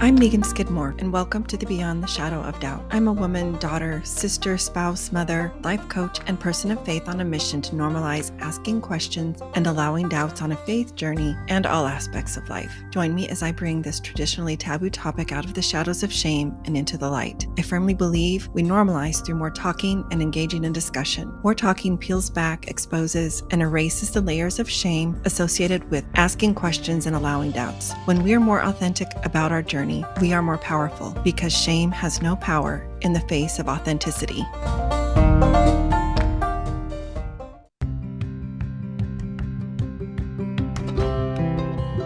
I'm Megan Skidmore, and welcome to the Beyond the Shadow of Doubt. I'm a woman, daughter, sister, spouse, mother, life coach, and person of faith on a mission to normalize asking questions and allowing doubts on a faith journey and all aspects of life. Join me as I bring this traditionally taboo topic out of the shadows of shame and into the light. I firmly believe we normalize through more talking and engaging in discussion. More talking peels back, exposes, and erases the layers of shame associated with asking questions and allowing doubts. When we are more authentic about our journey, we are more powerful because shame has no power in the face of authenticity.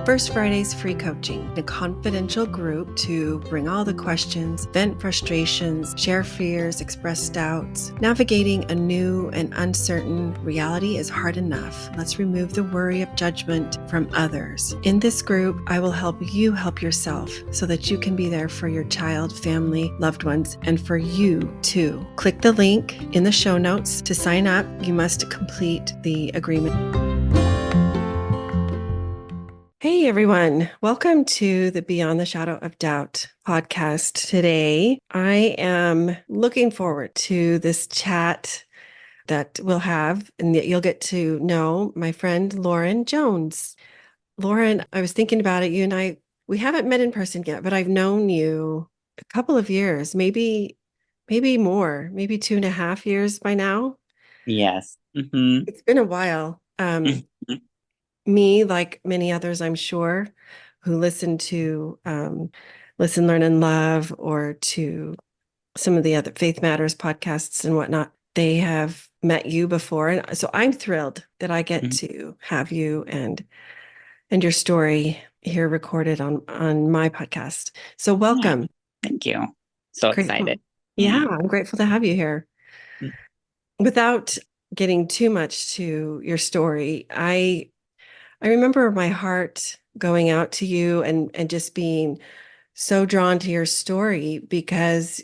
First Friday's free coaching, a confidential group to bring all the questions, vent frustrations, share fears, express doubts. Navigating a new and uncertain reality is hard enough. Let's remove the worry of judgment from others. In this group, I will help you help yourself so that you can be there for your child, family, loved ones, and for you too. Click the link in the show notes to sign up. You must complete the agreement. Hey everyone, welcome to the Beyond the Shadow of Doubt podcast. Today, I am looking forward to this chat that we'll have and that you'll get to know my friend Lauren Jones. Lauren, I was thinking about it. You and I, we haven't met in person yet, but I've known you a couple of years, maybe more, maybe 2.5 years by now. Yes. Mm-hmm. It's been a while. Me, like many others, I'm sure, who listen to Listen, Learn, and Love, or to some of the other Faith Matters podcasts and whatnot, they have met you before. And so I'm thrilled that I get to have you and your story here recorded on my podcast. So welcome. Yeah. Thank you. So Grateful. excited. Yeah, I'm grateful to have you here. Without getting too much to your story, I remember my heart going out to you and just being so drawn to your story because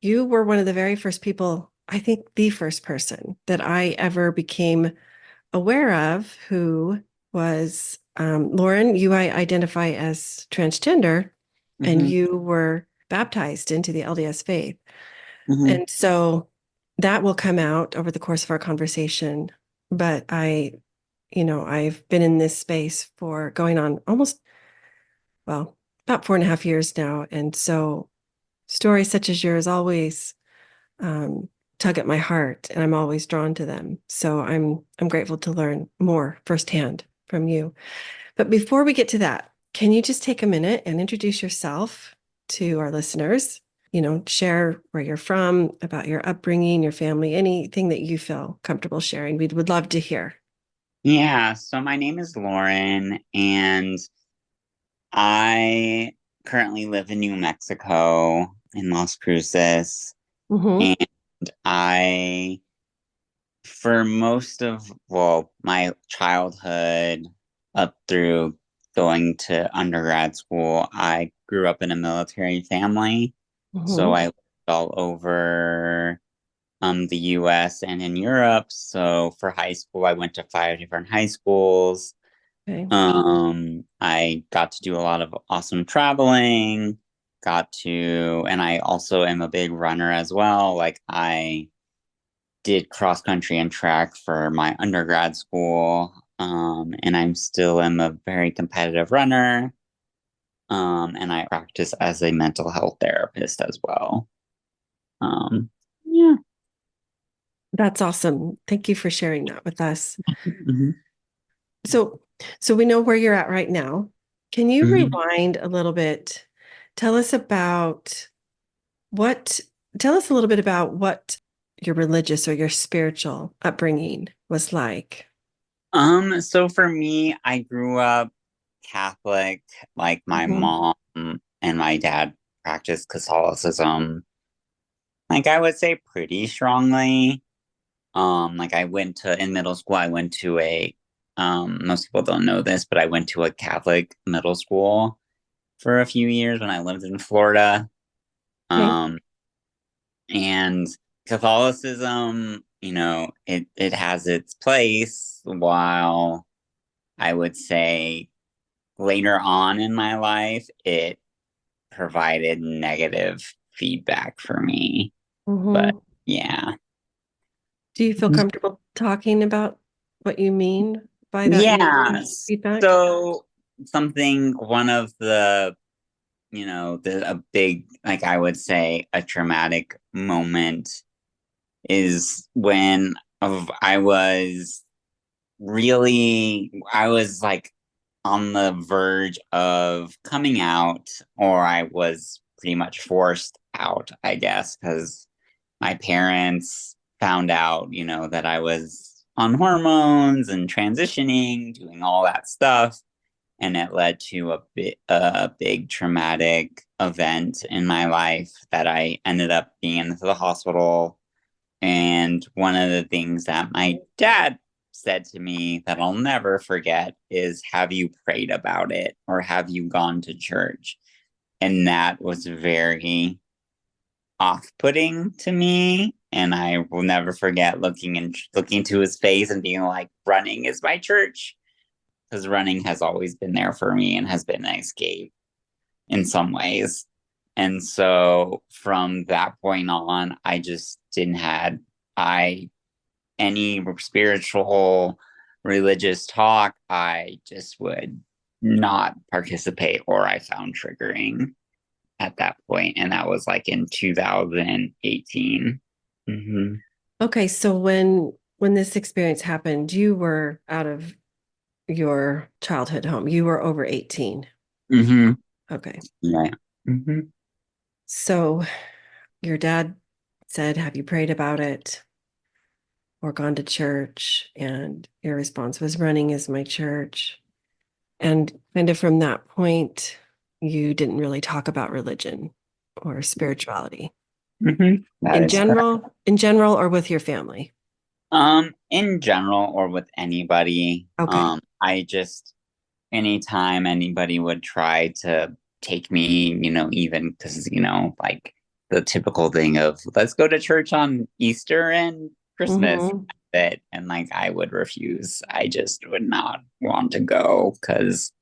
you were one of the very first people, I think the first person that I ever became aware of who was Lauren. You identify as transgender and you were baptized into the LDS faith. And so that will come out over the course of our conversation. But I've been in this space for going on almost, about 4.5 years now. And so stories such as yours always tug at my heart, and I'm always drawn to them. So I'm grateful to learn more firsthand from you. But before we get to that, can you just take a minute and introduce yourself to our listeners? Share where you're from, about your upbringing, your family, anything that you feel comfortable sharing. We would love to hear. Yeah, so my name is Lauren, and I currently live in New Mexico, in Las Cruces. And for most of, my childhood up through going to undergrad school, I grew up in a military family. So I lived all over the US and in Europe. So for high school, I went to 5 different high schools. Okay. I got to do a lot of awesome traveling, and I also am a big runner as well. Like I did cross country and track for my undergrad school. And I'm still am a very competitive runner. And I practice as a mental health therapist as well. Yeah. That's awesome. Thank you for sharing that with us. Mm-hmm. So we know where you're at right now. Can you rewind a little bit? Tell us a little bit about what your religious or your spiritual upbringing was like. So for me, I grew up Catholic. Like my mom and my dad practiced Catholicism. Like I would say pretty strongly. Like in middle school, I went to most people don't know this, but I went to a Catholic middle school for a few years when I lived in Florida. Okay. And Catholicism, it has its place, while I would say later on in my life, it provided negative feedback for me. But Hmm. yeah. Do you feel comfortable talking about what you mean by that Yeah. negative feedback? So something, one of the, a big, like I would say, a traumatic moment is when I was like on the verge of coming out, or I was pretty much forced out, I guess, because my parents found out, that I was on hormones and transitioning, doing all that stuff. And it led to a big traumatic event in my life that I ended up being in the hospital. And one of the things that my dad said to me that I'll never forget is, have you prayed about it or have you gone to church? And that was very off-putting to me. And I will never forget looking to his face and being like, running is my church. Because running has always been there for me and has been an escape in some ways. And so from that point on, I just didn't had I any spiritual religious talk, I just would not participate, or I found triggering at that point. And that was like in 2018. Mm-hmm. Okay, so when this experience happened, you were out of your childhood home. You were over 18. Mm-hmm. Okay. Yeah. Mm-hmm. So your dad said, "Have you prayed about it or gone to church?" And your response was, "Running is my church." And kind of from that point, you didn't really talk about religion or spirituality Mm-hmm. That is correct. in general or with your family. In general or with anybody, Okay. I just anytime anybody would try to take me, even because, like the typical thing of let's go to church on Easter and Christmas, Hmm. that and like I would refuse. I just would not want to go because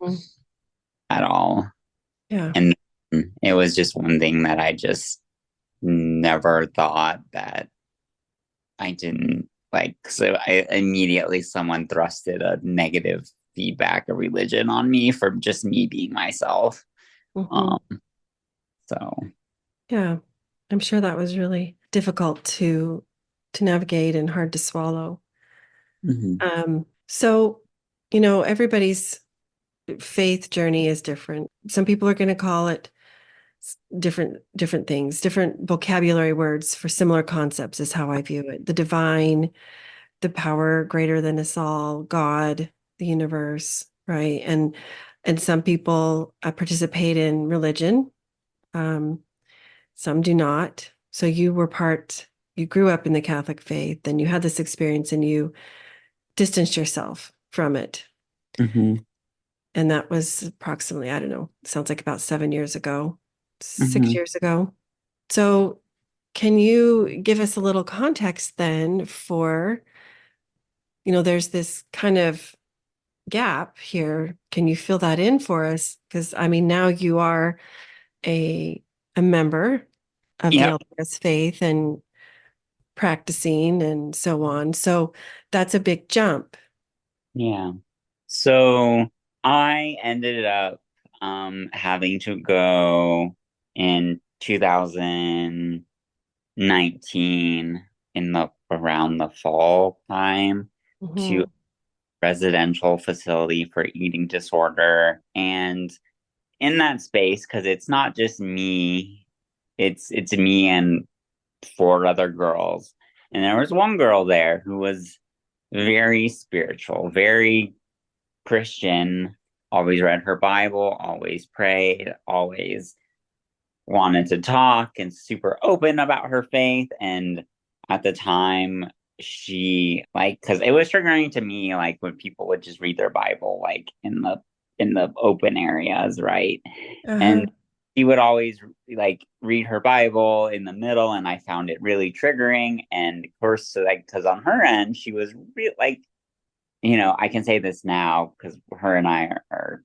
at all. Yeah. And it was just one thing that I just never thought that I didn't like. So I immediately someone thrusted a negative feedback of religion on me for just me being myself. Hmm. Um, so Yeah. I'm sure that was really difficult to navigate and hard to swallow. mhm. So, everybody's faith journey is different. Some people are going to call it different things, different vocabulary words for similar concepts is how I view it. The divine, the power greater than us all, God, the universe, right? And some people participate in religion. Um, some do not. So you grew up in the Catholic faith, and you had this experience, and you distanced yourself from it. Mhm. And that was approximately, I don't know, sounds like about 7 years ago, six Mhm. years ago. So, can you give us a little context then for, there's this kind of gap here. Can you fill that in for us? Because I mean, now you are a a member of the Yep. LDS faith and practicing and so on. So that's a big jump. Yeah. So I ended up having to go in 2019 in the around the fall time to Hmm. residential facility for eating disorder. And in that space, because it's not just me, it's me and four other girls. And there was one girl there who was very spiritual, very Christian, always read her Bible, always prayed, always wanted to talk and super open about her faith. And at the time, she like because it was triggering to me, like when people would just read their Bible like in the open areas, right? Uh-huh. And she would always like read her Bible in the middle, and I found it really triggering. And of course, so like because on her end, she was like, I can say this now because her and I are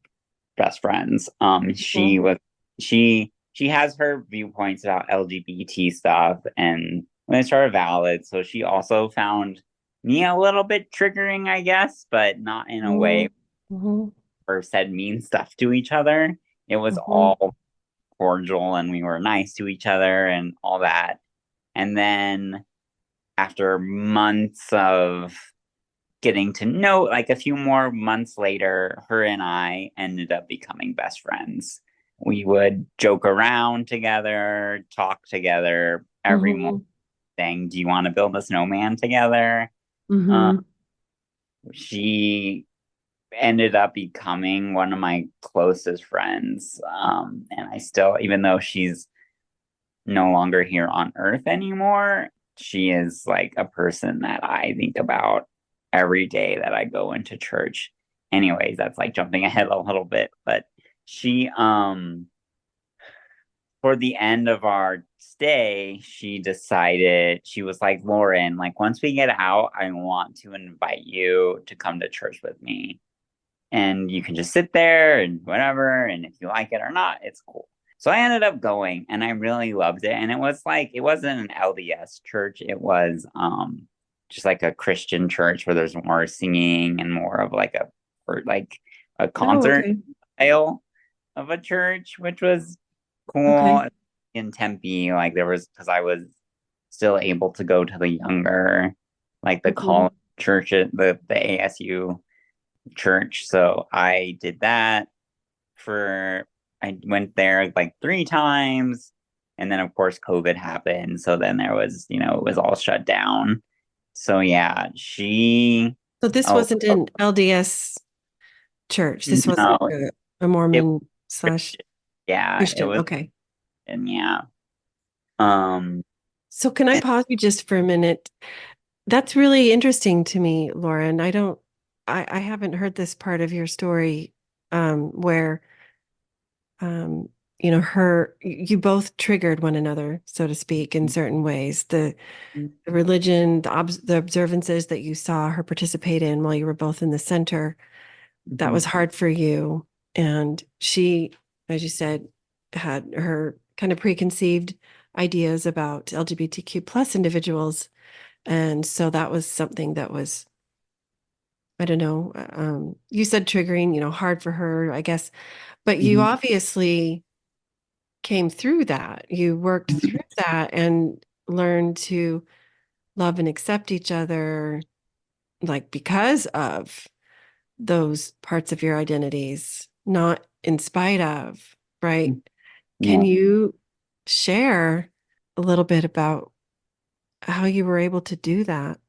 best friends. Mhm. She she has her viewpoints about LGBT stuff, and which are valid. So she also found me a little bit triggering, I guess, but not in a way Mhm. Mhm. or said mean stuff to each other. It was Mhm. all cordial and we were nice to each other and all that. And then after months of getting to know, like a few more months later, her and I ended up becoming best friends. We would joke around together, talk together every morning, Mhm. saying, "Do you want to build a snowman together?" Uh, Mhm. she ended up becoming one of my closest friends. And I still, even though she's no longer here on earth anymore, she is like a person that I think about every day that I go into church. Anyways, that's like jumping ahead a little bit, but she for the end of our stay, she decided, she was like, "Lauren, like once we get out, I want to invite you to come to church with me. And you can just sit there and whatever. And if you like it or not, it's cool." So I ended up going and I really loved it. And it was like, it wasn't an LDS church. It was just like a Christian church where there's more singing and more of like a, or like a Oh, concert okay. style of a church, which was Okay. cool. In Tempe, like there was, because I was still able to go to the younger, like the Mhm. college church, the ASU church. So I did that for, I went there like 3 times. And then, of course, COVID happened. So then there was, it was all shut down. So yeah, So this oh, wasn't an LDS church. This wasn't no, a it, Mormon slash yeah, it Christian. was, Okay. and yeah. Um, So can I pause you just for a minute? That's really interesting to me, Lauren. I haven't heard this part of your story, where, um, you both triggered one another, so to speak, in certain ways. The religion, the observances that you saw her participate in while you were both in the center, that was mhm, hard for you. And she, as you said, had her kind of preconceived ideas about LGBTQ plus individuals. And so that was something that was, I don't know, you said triggering, hard for her, I guess, but you mhm, obviously came through that. You worked through mhm, that and learned to love and accept each other, like because of those parts of your identities, not in spite of, right? Can yeah. you share a little bit about how you were able to do that?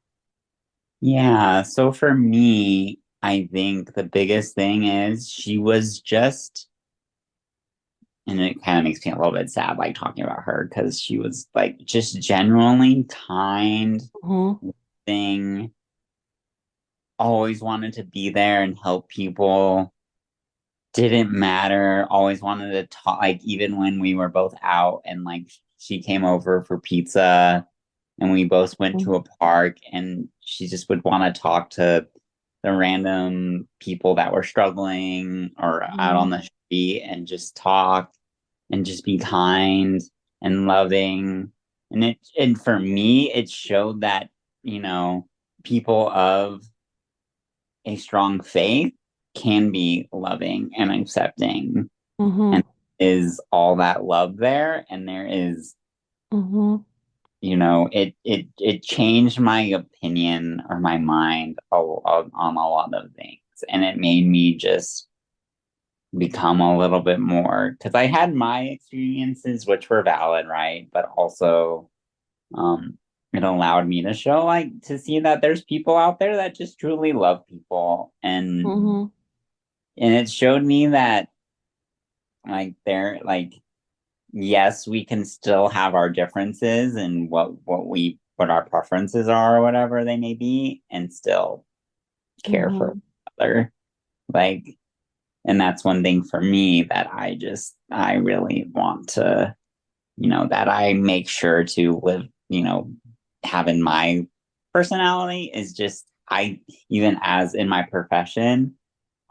Yeah, so for me, I think the biggest thing is she was just, and it kind of makes me a little bit sad, like talking about her, because she was like just genuinely kind, Hmm. thing, always wanted to be there and help people, didn't matter, always wanted to talk, like even when we were both out and like she came over for pizza and we both went to a park and she just would want to talk to the random people that were struggling or out on Hmm. the street and just talk and just be kind and loving. And for me, it showed that, you know, people of a strong faith can be loving and accepting, Hmm. and is all that love there, and there is, Hmm. it changed my opinion or my mind on a lot of things, and it made me just become a little bit more, because I had my experiences which were valid, right? But also, um, it allowed me to show, like, to see that there's people out there that just truly love people, Hmm. and it showed me that, like, they're like, yes, we can still have our differences and what our preferences are or whatever they may be, and still care for Hmm. each other. Like, and that's one thing for me that I really want to, that I make sure to live, have in my personality is just, even as in my profession,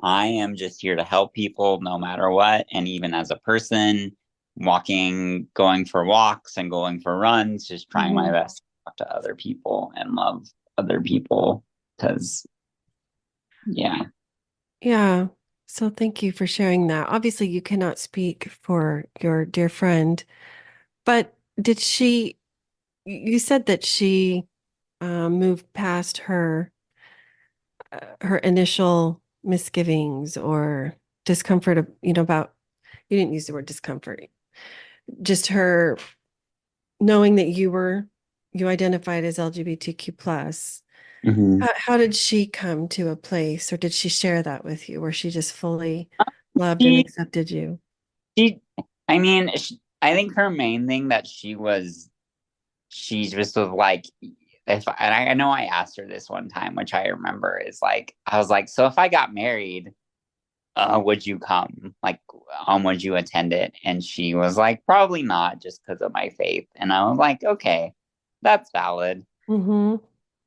I am just here to help people no matter what. And even as a person, walking, going for walks and going for runs, just trying my Hmm. best to talk to other people and love other people. Because, yeah. Yeah. So thank you for sharing that. Obviously, you cannot speak for your dear friend, but did she, you said that she moved past her initial misgivings or discomfort of, about, you didn't use the word discomfort, just her knowing that you identified as LGBTQ plus. Hmm. How did she come to a place, or did she share that with you, where she just fully loved and She, accepted you? she, I mean, I think her main thing that she just was like, and I know I asked her this one time, which I remember is like, I was like, so if I got married, would you come? Like, would you attend it? And she was like, probably not, just because of my faith. And I was like, okay, that's valid. Hmm.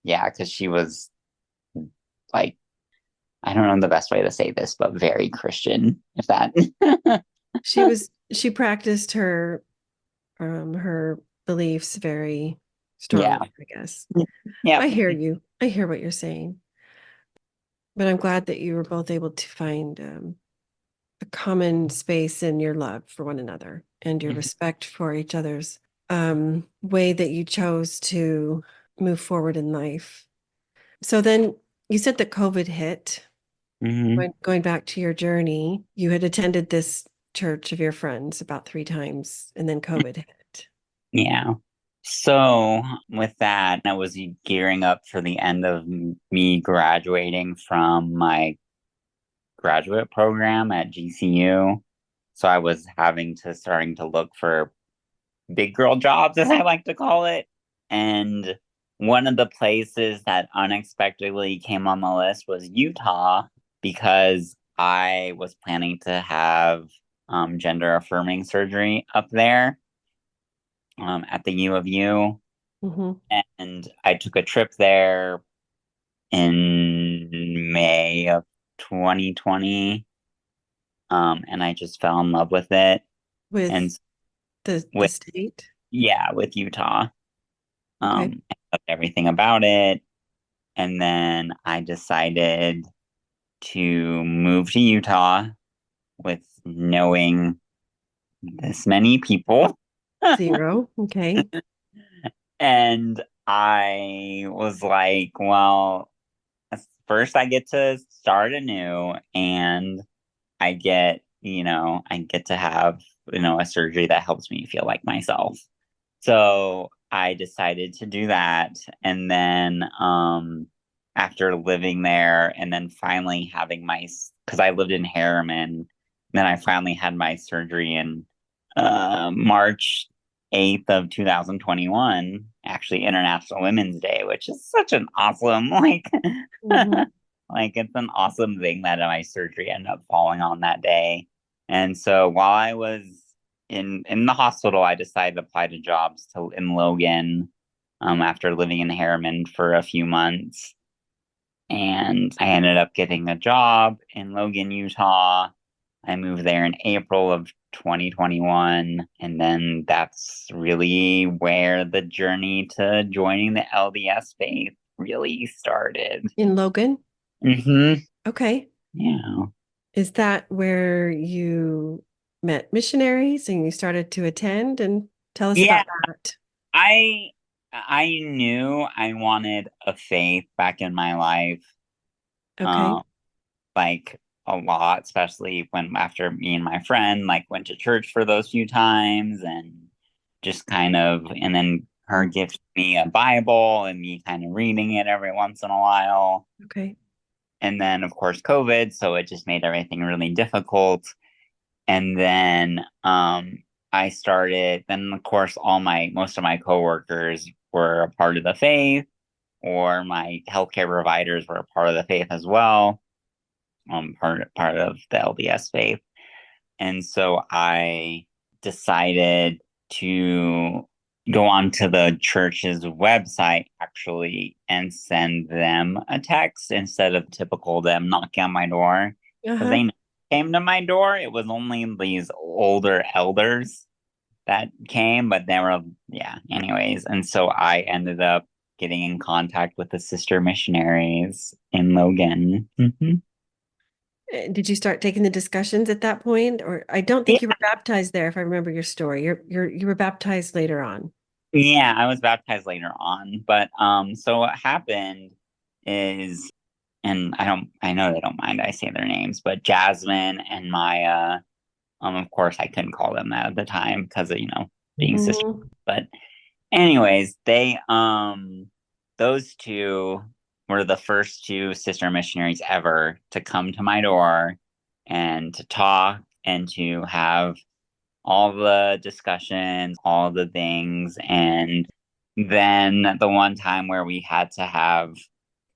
Yeah, because she was like, I don't know the best way to say this, but very Christian, if that. She practiced her beliefs very Yeah. strongly, I guess. Yep. I hear you. I hear what you're saying. But I'm glad that you were both able to find a common space in your love for one another and your respect for each other's way that you chose to move forward in life. So then you said that COVID hit. Hmm. Going back to your journey, you had attended this church of your friends about 3 times, and then COVID hit. Yeah. So with that, I was gearing up for the end of me graduating from my graduate program at GCU. So I was having to starting to look for big girl jobs, as I like to call it. And one of the places that unexpectedly came on the list was Utah because I was planning to have gender affirming surgery up there at the U of U. Hmm. And I took a trip there in May of 2020. And I just fell in love with it. And With the with, state. yeah, with Utah, Okay. I loved everything about it. And then I decided to move to Utah with knowing this many people. Zero. Okay. And I was like, well, first I get to start anew and I get to have, a surgery that helps me feel like myself. So I decided to do that. And then after living there and then finally having because I lived in Harriman, then I finally had my surgery in March 8th of 2021, actually International Women's Day, which is such an awesome, Hmm. like it's an awesome thing that my surgery ended up falling on that day. And so while I was in the hospital, I decided to apply to jobs in Logan after living in Harriman for a few months. And I ended up getting a job in Logan, Utah. I moved there in April of 2021. And then that's really where the journey to joining the LDS faith really started. In Logan. Hmm. Okay. Yeah. Is that where you met missionaries and you started to attend? And tell us Yeah. about that. I I knew I wanted a faith back in my life. Okay. Um, like a lot, especially when after me and my friend like went to church for those few times and just kind of and then her gifting me a Bible and me kind of reading it every once in a while. Okay. And then of course COVID, so it just made everything really difficult. And then I started then of course all my most of my coworkers were a part of the faith or my healthcare providers were a part of the faith as well, part of the LDS faith. And so I decided to go onto the church's website actually and send them a text instead of typical them knocking on my door because Uh-huh. they came to my door. It was only these older elders that came, but they were, yeah, anyways. And so I ended up getting in contact with the sister missionaries in Logan. Did you start taking the discussions at that point? Or I don't Yeah, think you were baptized there, if I remember your story. You were baptized later on. yeah, I was baptized later on, but so what happened is, and I know they don't mind I say their names, but Jasmine and Maya, of course I couldn't call them that at the time because of, being sisters, Mhm. but anyways, those two were the first two sister missionaries ever to come to my door and to talk and to have all the discussions, all the things. And then the one time where we had to have,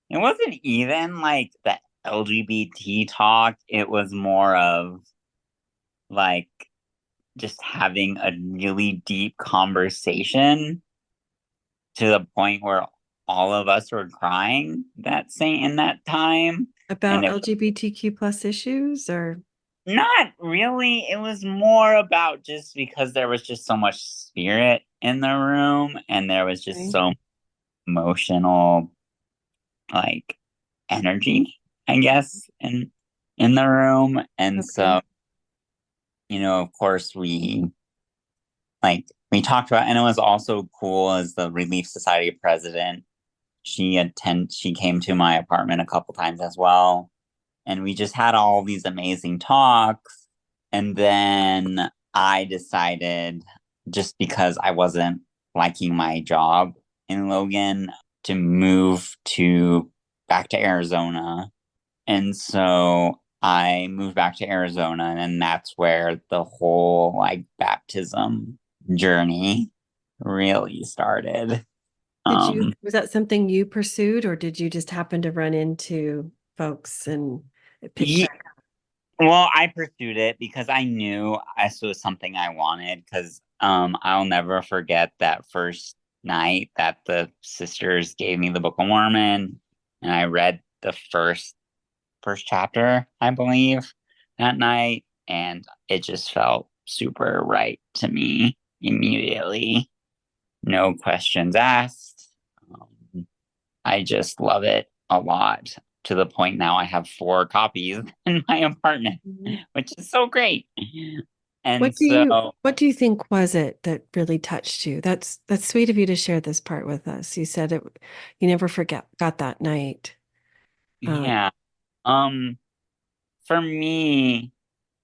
it wasn't even like the LGBT talk, it was more of like just having a really deep conversation to the point where all of us were crying that same in that time. And About it LGBTQ plus issues or not really, it was more about just because there was just so much spirit in the room and there was just okay. so emotional like energy, I guess, in the room. And Okay. so, of course we talked about, and it was also cool as the Relief Society president. She came to my apartment a couple times as well, and we just had all these amazing talks. And then I decided, just because I wasn't liking my job in Logan, to move to back to Arizona. And so I moved back to Arizona, and that's where the whole like baptism journey really started. Um, Was that something you pursued or did you just happen to run into folks and it picked ye- back up? well, I pursued it because I knew this was something I wanted. Because I'll never forget that first night that the sisters gave me the Book of Mormon, and I read the first chapter, I believe, that night, and it just felt super right to me immediately. No questions asked. Um, I just love it a lot, to the point now I have 4 copies in my apartment, Mhm. which is so great. And so, What do you think was it that really touched you? That's sweet of you to share this part with us. You said you never forget got that night. Uh, yeah, um, for me,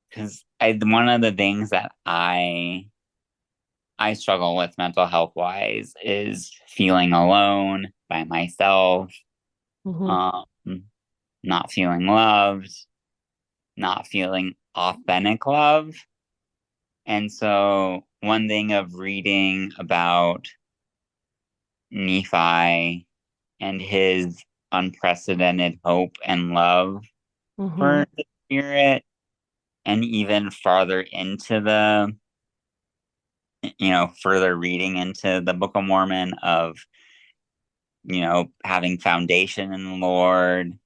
because I one of the things that I struggle with mental health wise is feeling alone by myself, mhm, um, not feeling loved, not feeling authentic love. And so, one thing of reading about Nephi and his unprecedented hope and love mhm, for the spirit, and even farther into further reading into the Book of Mormon of, having foundation in the Lord,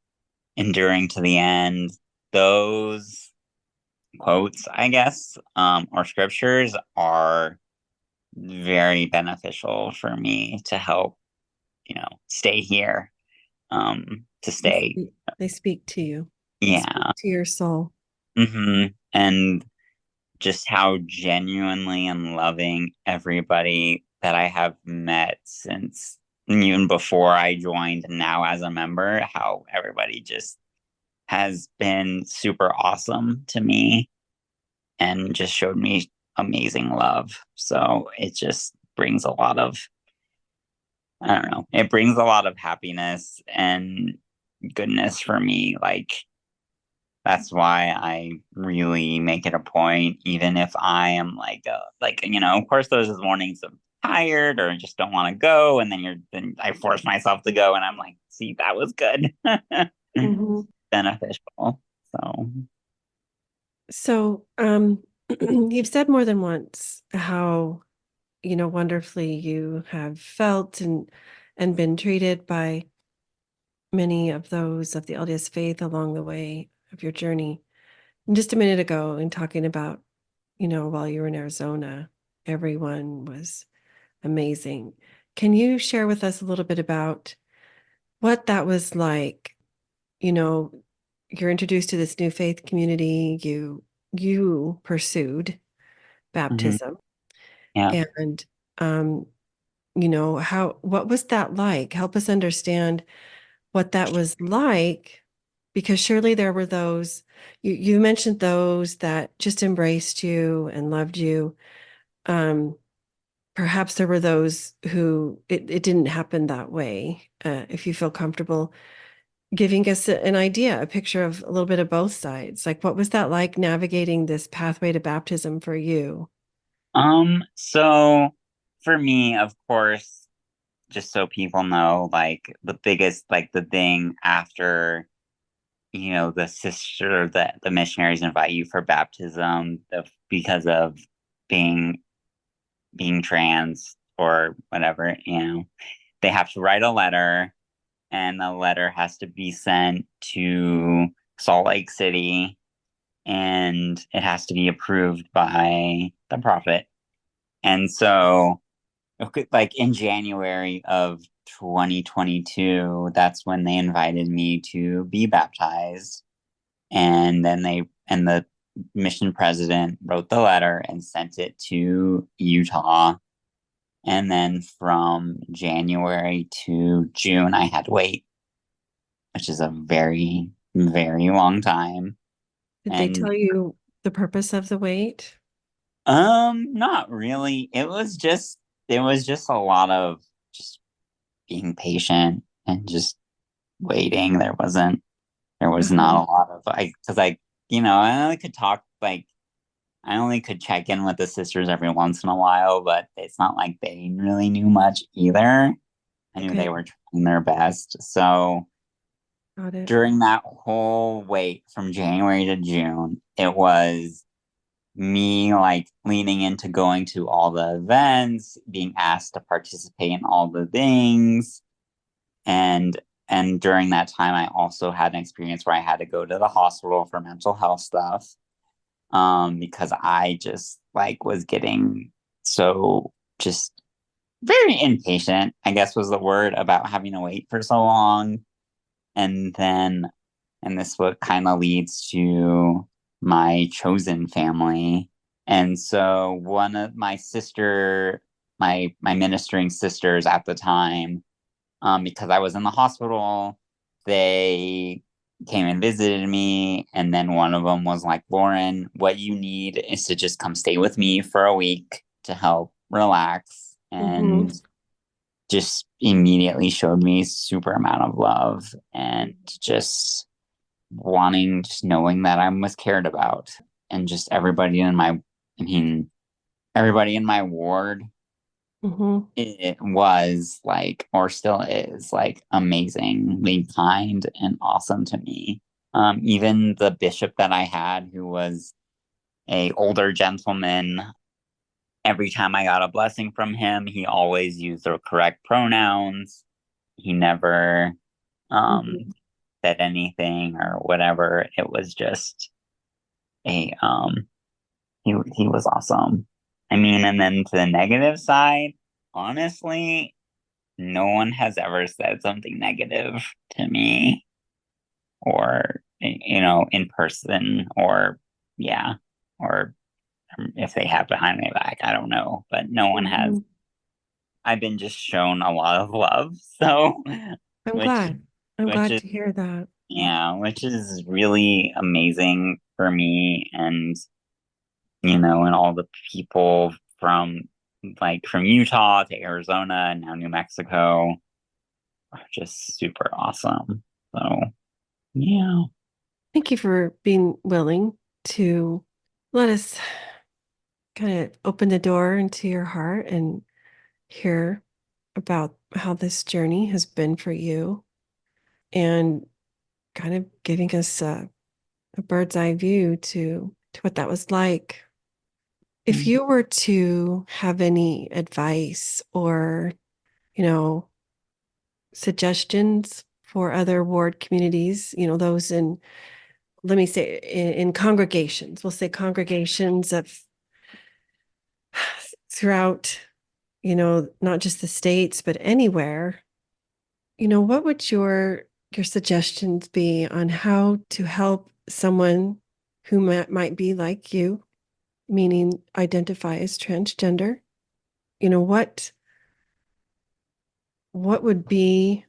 enduring to the end. Those quotes, I guess, or scriptures are very beneficial for me to help, stay here, to stay. they speak to you. They speak Yeah. to your soul. And just how genuinely and loving everybody that I have met since, even before I joined, now as a member, how everybody just has been super awesome to me and just showed me amazing love. So it just brings a lot of, I don't know, it brings a lot of happiness and goodness for me. Like, that's why I really make it a point, even if I am of course, those mornings I'm tired or just don't want to go, and then I force myself to go, and I'm like, see, that was good, Mhm. beneficial. So So, you've said more than once how, wonderfully you have felt and been treated by many of those of the LDS faith along the way of your journey. And just a minute ago, in talking about, while you were in Arizona. everyone was amazing. Can you share with us a little bit about what that was like? You know, you're introduced to this new faith community, you pursued Hmm. baptism, Yeah. and um how what was that like? Help us understand what that was like, because surely there were those, you mentioned those that just embraced you and loved you. Um, Perhaps there were those who it didn't happen that way. If you feel comfortable giving us an idea, a picture of a little bit of both sides, like what was that like navigating this pathway to baptism for you? So for me, of course, just so people know, like the biggest, like the thing after, the missionaries invite you for baptism because of being trans or whatever, they have to write a letter, and the letter has to be sent to Salt Lake City, and it has to be approved by the prophet. And so, okay, like in January of 2022, that's when they invited me to be baptized. And then the mission president wrote the letter and sent it to Utah. And then from January to June, I had to wait, which is a very, very long time. Did they And tell you the purpose of the wait? not really. It was just a lot of just being patient and just waiting. There was Uh-huh. not a lot of because I only could talk, like, I only could check in with the sisters every once in a while, but it's not like they really knew much either. I knew they Okay, were trying their best. So got it. during that whole wait from January to June, it was me like leaning into going to all the events, being asked to participate in all the things. And during that time I also had an experience where I had to go to the hospital for mental health stuff. Because I just like was getting so just very impatient, I guess was the word, about having to wait for so long. And then, and this what kind of leads to my chosen family. And so one of my ministering sisters at the time, because I was in the hospital, they came and visited me. And then one of them was like, Lauren, what you need is to just come stay with me for a week to help relax. Mm-hmm. And just immediately showed me super amount of love and just wanting, just knowing that I was cared about. And just I mean, everybody in my ward, Mm-hmm. it was like, or still is like, amazingly kind and awesome to me. Even the bishop that I had, who was a older gentleman, every time I got a blessing from him, he always used the correct pronouns. He never Mm-hmm. said anything or whatever. It was just a he was awesome. I mean, and then to the negative side, honestly, no one has ever said something negative to me, or in person, or yeah, or if they have behind my back, I don't know, but no one has. Mm-hmm. I've been just shown a lot of love, so I'm which glad. I'm which glad is to hear that. yeah, which is really amazing for me. And and all the people from from Utah to Arizona and now New Mexico are just super awesome. So yeah. Thank you for being willing to let us kind of open the door into your heart and hear about how this journey has been for you, and kind of giving us a bird's eye view to what that was like. If you were to have any advice or, you know, suggestions for other ward communities, those in, let me say, in congregations, we'll say congregations of throughout, not just the States, but anywhere, what would your suggestions be on how to help someone who might be like you, meaning identify as transgender? You know, what would be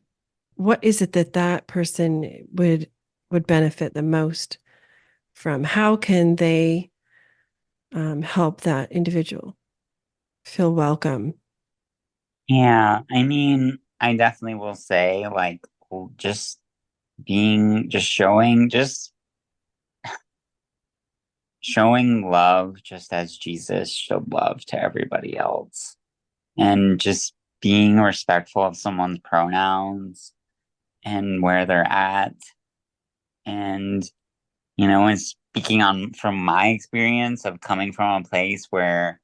what is it that that person would benefit the most from? How can they help that individual feel welcome? Yeah, I mean, I definitely will say, like, just just showing love just as Jesus showed love to everybody else, and just being respectful of someone's pronouns and where they're at. And, and speaking on from my experience of coming from a place where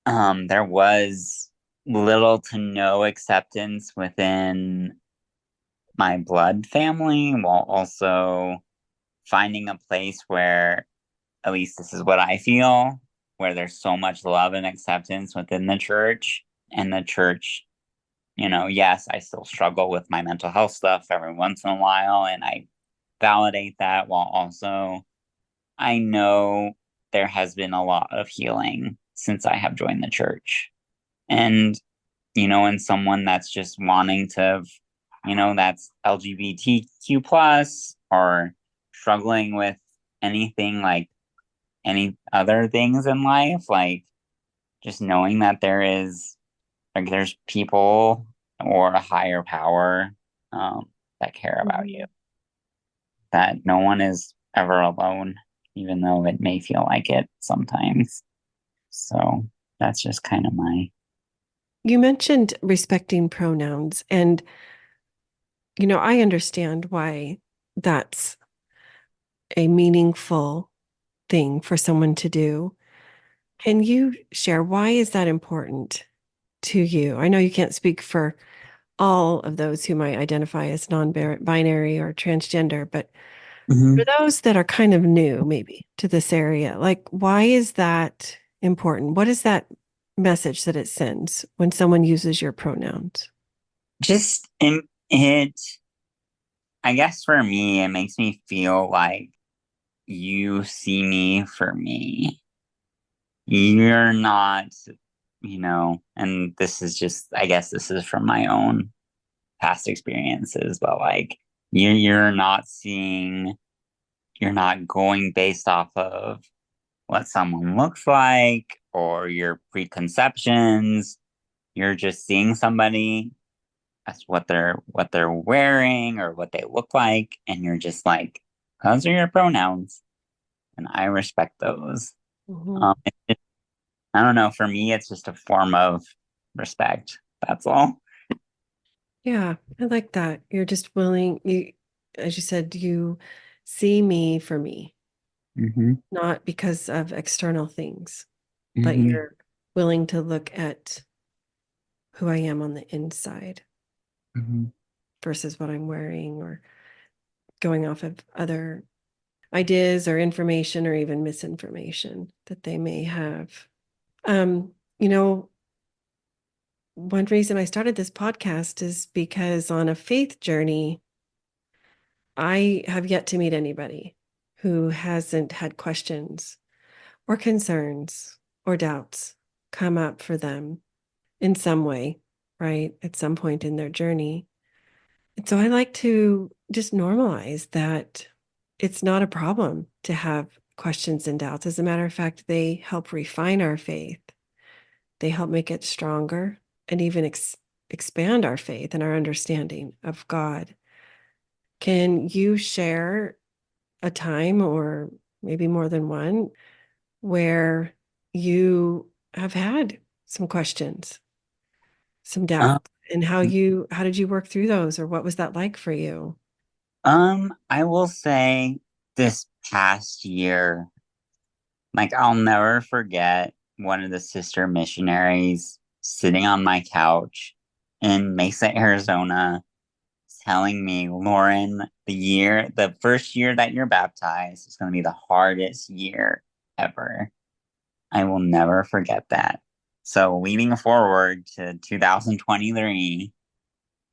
there was little to no acceptance within my blood family, while also finding a place where, at least this is what I feel, where there's so much love and acceptance within the church. And the church, yes, I still struggle with my mental health stuff every once in a while, and I validate that, while also I know there has been a lot of healing since I have joined the church. And, and someone that's just wanting to, that's LGBTQ plus, or struggling with anything, like any other things in life, like just knowing that there's people or a higher power, that care about you, Mhm. that no one is ever alone, even though it may feel like it sometimes. So that's just kind of my. You mentioned respecting pronouns, and I understand why that's a meaningful thing for someone to do. Can you share why is that important to you? I know you can't speak for all of those who might identify as non-binary or transgender, but for Mhm. those that are kind of new, maybe to this area, like why is that important? What is that message that it sends when someone uses your pronouns? Just in it, I guess for me, it makes me feel like you see me for me. You're not, and this is just, I guess this is from my own past experiences, but like you're not going based off of what someone looks like or your preconceptions. You're just seeing somebody, that's what they're wearing or what they look like, and you're just like, those are your pronouns, and I respect those. Mhm. Um, I don't know. For me, it's just a form of respect. That's all. Yeah, I like that. You're just willing, as you said, you see me for me, Hmm. not because of external things, but Hmm. you're willing to look at who I am on the inside Hmm. versus what I'm wearing or going off of other ideas or information or even misinformation that they may have. Um, you know, one reason I started this podcast is because on a faith journey, I have yet to meet anybody who hasn't had questions or concerns or doubts come up for them in some way, right? At some point in their journey. And so I like to just normalize that it's not a problem to have questions and doubts. As a matter of fact, they help refine our faith, they help make it stronger and even expand our faith and our understanding of God. Can you share a time or maybe more than one where you have had some questions, some Um, doubt, and how did you work through those, or what was that like for you? I will say this past year, like I'll never forget one of the sister missionaries sitting on my couch in Mesa, Arizona, telling me, Lauren, the first year that you're baptized is going to be the hardest year ever. I will never forget that. So leading forward to 2023,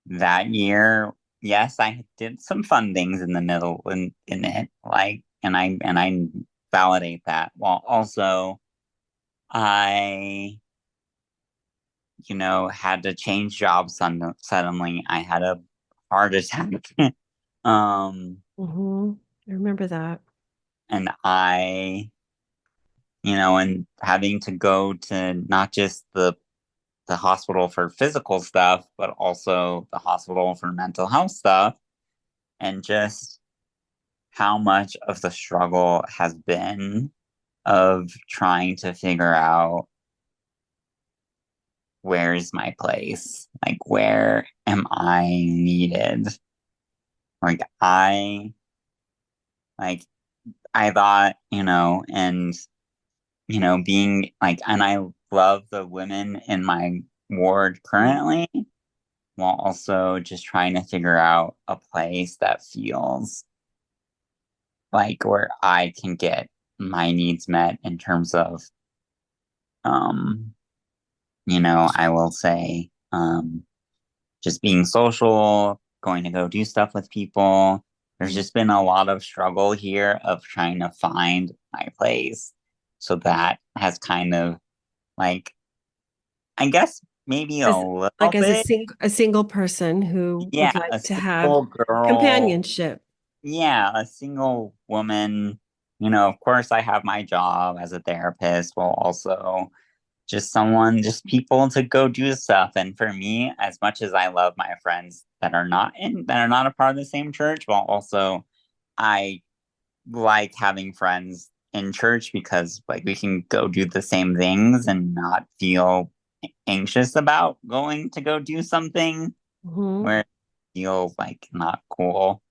that year, yes, I did some fun things in the middle in it, like, and I validate that. While also I, had to change jobs suddenly. I had a heart attack. um, Hmm. I remember that. and and having to go to not just the hospital for physical stuff, but also the hospital for mental health stuff, and just how much of the struggle has been of trying to figure out where is my place? Like, where am I needed? Like, like, I thought, and, being like, and I love the women in my ward currently, while also just trying to figure out a place that feels like where I can get my needs met in terms of, um, I will say, just being social, going to go do stuff with people. There's just been a lot of struggle here of trying to find my place. So that has kind of like, I guess maybe a As little like as bit, a single person who would yeah, like a to have single girl, companionship. yeah, a single woman. Of course, I have my job as a therapist, while also just people to go do stuff. And for me, as much as I love my friends that are not a part of the same church, while also I like having friends in church because like we can go do the same things and not feel anxious about going to go do something Hmm. where it feels like not cool.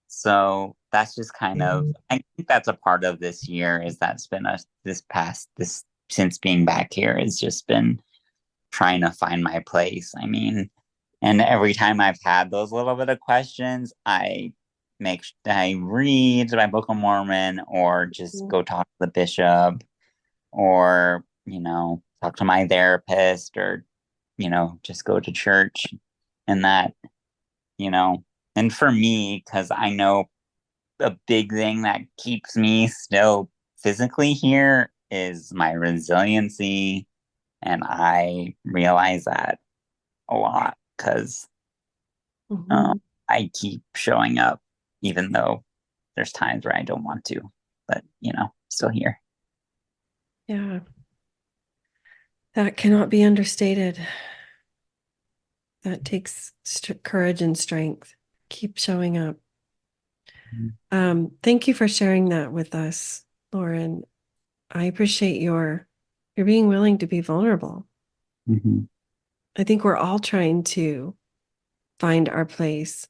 So that's just kind of, I think that's a part of this year is that's been this since being back here has just been trying to find my place. I mean, and every time I've had those little bit of questions, I read my Book of Mormon or just go talk to the bishop or, talk to my therapist or, just go to church and that, you know, and for me, because I know a big thing that keeps me still physically here is my resiliency. And I realize that a lot because um, Hmm. I keep showing up, even though there's times where I don't want to, but still here. Yeah, that cannot be understated. That takes courage and strength. Keep showing up. Thank you for sharing that with us, Lauren. I appreciate your being willing to be vulnerable. Mm-hmm. I think we're all trying to find our place.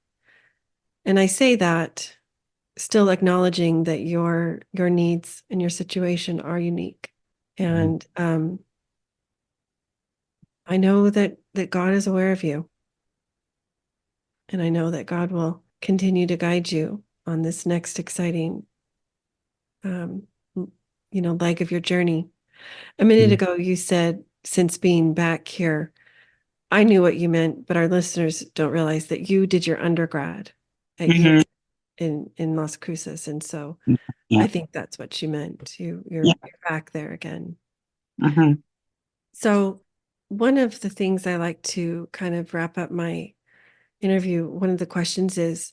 And I say that still acknowledging that your needs and your situation are unique. Mm-hmm. And I know that God is aware of you. And I know that God will continue to guide you on this next exciting um, leg of your journey. A minute ago, you said, since being back here, I knew what you meant, but our listeners don't realize that you did your undergrad at U Mm-hmm. in Las Cruces. And so Yeah. I think that's what you meant. Yeah. You're back there again. Mm-hmm. So one of the things I like to kind of wrap up my interview, one of the questions is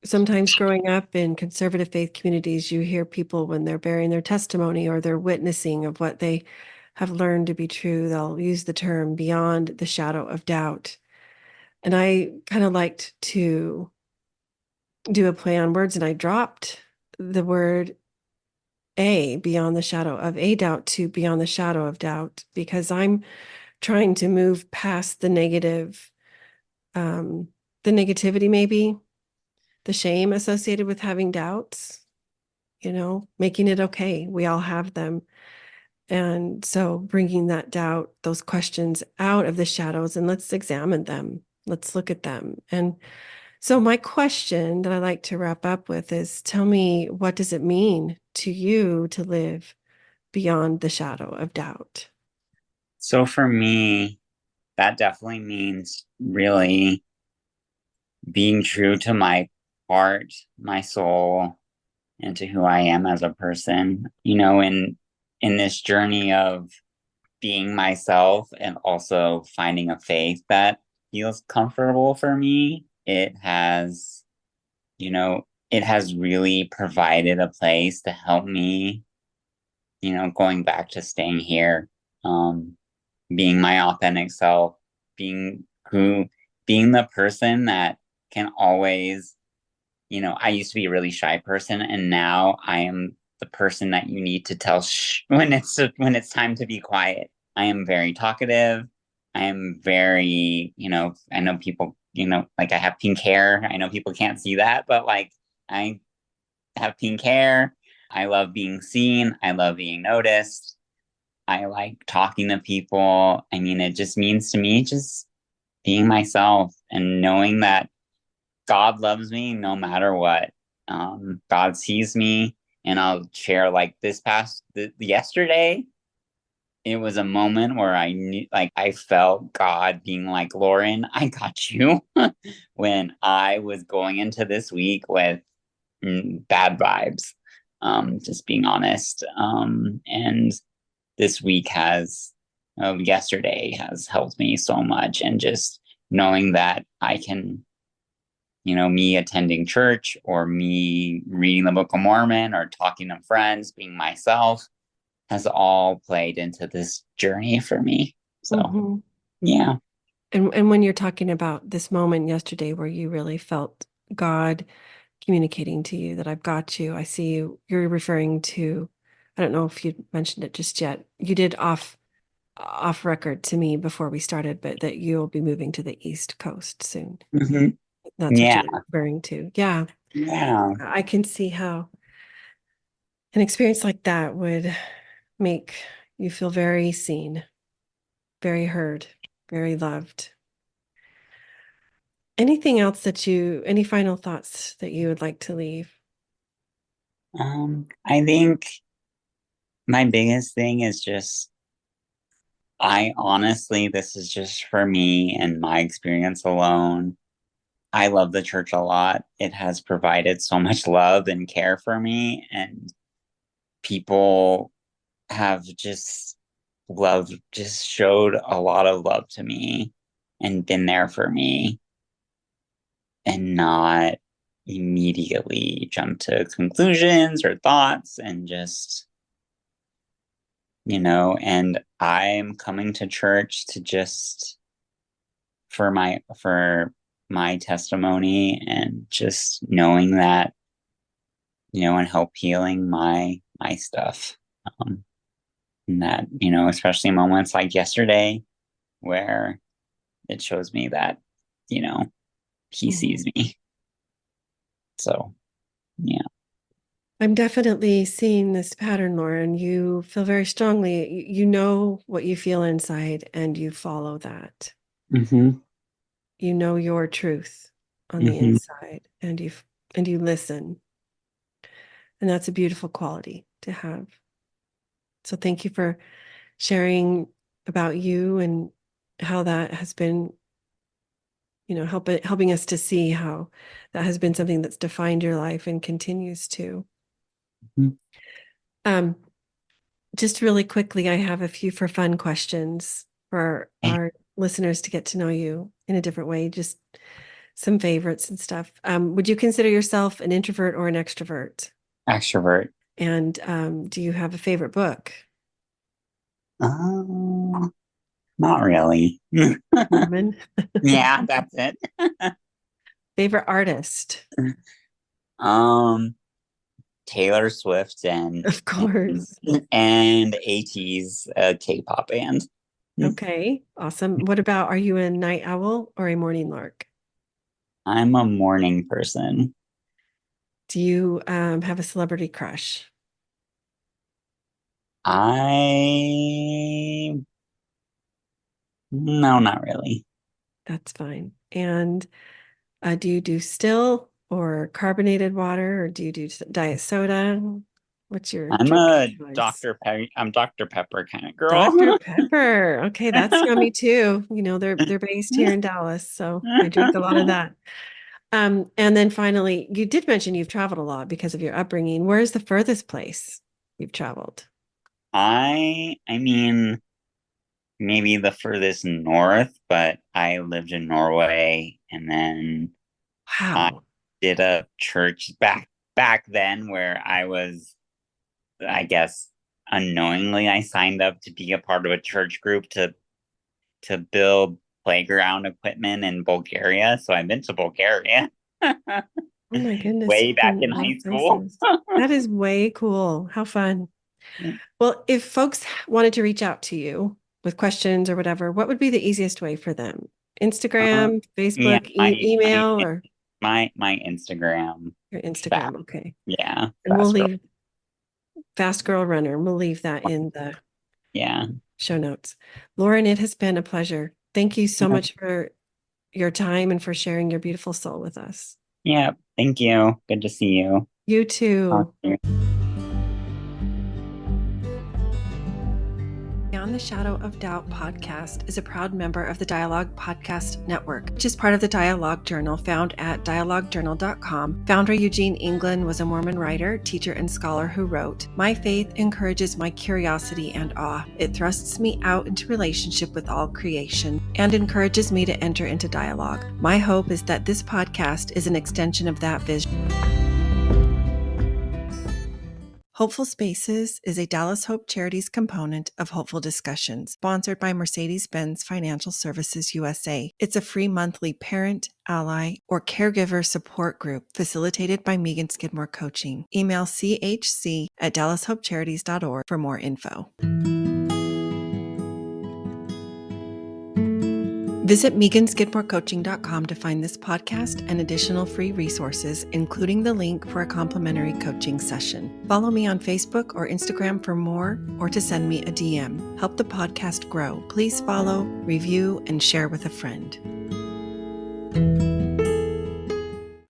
sometimes growing up in conservative faith communities, you hear people when they're bearing their testimony or they're witnessing of what they have learned to be true, they'll use the term beyond the shadow of doubt. And I kind of liked to do a play on words and I dropped the word beyond the shadow of a doubt to beyond the shadow of doubt because I'm trying to move past um, the negativity, maybe the shame associated with having doubts, making it okay. We all have them. And so bringing that doubt, those questions out of the shadows and let's examine them. Let's look at them. And so my question that I like to wrap up with is tell me, what does it mean to you to live beyond the shadow of doubt? So for me, that definitely means really being true to my heart, my soul, and to who I am as a person. In this journey of being myself and also finding a faith that feels comfortable for me, it has really provided a place to help me, going back to staying here, um, being my authentic self, being who, being the person that can always, I used to be a really shy person, and now I am the person that you need to tell when it's time to be quiet. I am very talkative. I am very, I know people, like I have pink hair. I know people can't see that, but like I have pink hair. I love being seen. I love being noticed. I like talking to people. I mean, it just means to me just being myself and knowing that God loves me no matter what. God sees me, and I'll share like yesterday. It was a moment where I knew, like, I felt God being like, Lauren, I got you when I was going into this week with bad vibes. Just being honest. And this week yesterday has helped me so much. And just knowing that I can, me attending church or me reading the Book of Mormon or talking to friends, being myself has all played into this journey for me. So, Hmm. yeah. And when you're talking about this moment yesterday where you really felt God communicating to you that I've got you, I see you're referring to, I don't know if you mentioned it just yet. You did off record to me before we started, but that you'll be moving to the East Coast soon. Hmm. That's what Yeah. you're referring to. Yeah. Yeah. I can see how an experience like that would make you feel very seen, very heard, very loved. Any final thoughts that you would like to leave? I think my biggest thing is just, I honestly, this is just for me and my experience alone. I love the church a lot. It has provided so much love and care for me, and people have just showed a lot of love to me and been there for me and not immediately jump to conclusions or thoughts and just, and I'm coming to church to just for my testimony and just knowing that, and help healing my stuff. Um, and that, especially moments like yesterday where it shows me that, you know, he Mhm. sees me. So, yeah. I'm definitely seeing this pattern, Lauren. You feel very strongly. You know what you feel inside and you follow that. Hmm. You know your truth on the Hmm. inside and you listen. And that's a beautiful quality to have. So thank you for sharing about you and how that has been, helping us to see how that has been something that's defined your life and continues to. Um, just really quickly, I have a few for fun questions for our listeners to get to know you in a different way, just some favorites and stuff. Would you consider yourself an introvert or an extrovert? Extrovert. And do you have a favorite book? Uh, Not really. Mormon? Yeah, that's it. Favorite artist? Um, Taylor Swift Of and course. and AT's K-pop band. Okay, awesome. What about, are you a night owl or a morning lark? I'm a morning person. Do you have a celebrity crush? I No, not really. That's fine. And do you do still or carbonated water, or do you do diet soda? What's your I'm drink a choice? I'm Dr. Pepper kind of girl. Dr. Pepper. Okay, that's yummy too. They're based here in Dallas, so I drink a lot of that. And then finally, you did mention you've traveled a lot because of your upbringing. Where is the furthest place you've traveled? I mean, maybe the furthest north, but I lived in Norway, and then I Wow. did a church back then where I was, I guess, unknowingly I signed up to be a part of a church group to build playground equipment in Bulgaria. So I've been to Bulgaria Oh my goodness, way you've back been in a lot high of school. places. That is way cool. How fun. Well, if folks wanted to reach out to you with questions or whatever, what would be the easiest way for them? Um, Instagram, yeah, Facebook, my email, or my Instagram, your fast, Instagram? Okay. yeah, And we'll fast girl, leave Fast Girl Runner. We'll leave that in the yeah, show notes. Lauren, it has been a pleasure. Thank you so much for your time and for sharing your beautiful soul with us. yeah. Thank you. Good to see you. You Talk too. to you. Beyond the Shadow of Doubt podcast is a proud member of the Dialogue Podcast Network, which is part of the Dialogue Journal found at dialoguejournal.com. Founder Eugene England was a Mormon writer, teacher, and scholar who wrote, "My faith encourages my curiosity and awe. It thrusts me out into relationship with all creation and encourages me to enter into dialogue. My hope is that this podcast is an extension of that vision." Hopeful Spaces is a Dallas Hope Charities component of Hopeful Discussions, sponsored by Mercedes-Benz Financial Services USA. It's a free monthly parent, ally, or caregiver support group facilitated by Megan Skidmore Coaching. Email chc@dallashopecharities.org for more info. Visit meganskidmorecoaching.com to find this podcast and additional free resources, including the link for a complimentary coaching session. Follow me on Facebook or Instagram for more or to send me a DM. Help the podcast grow. Please follow, review, and share with a friend.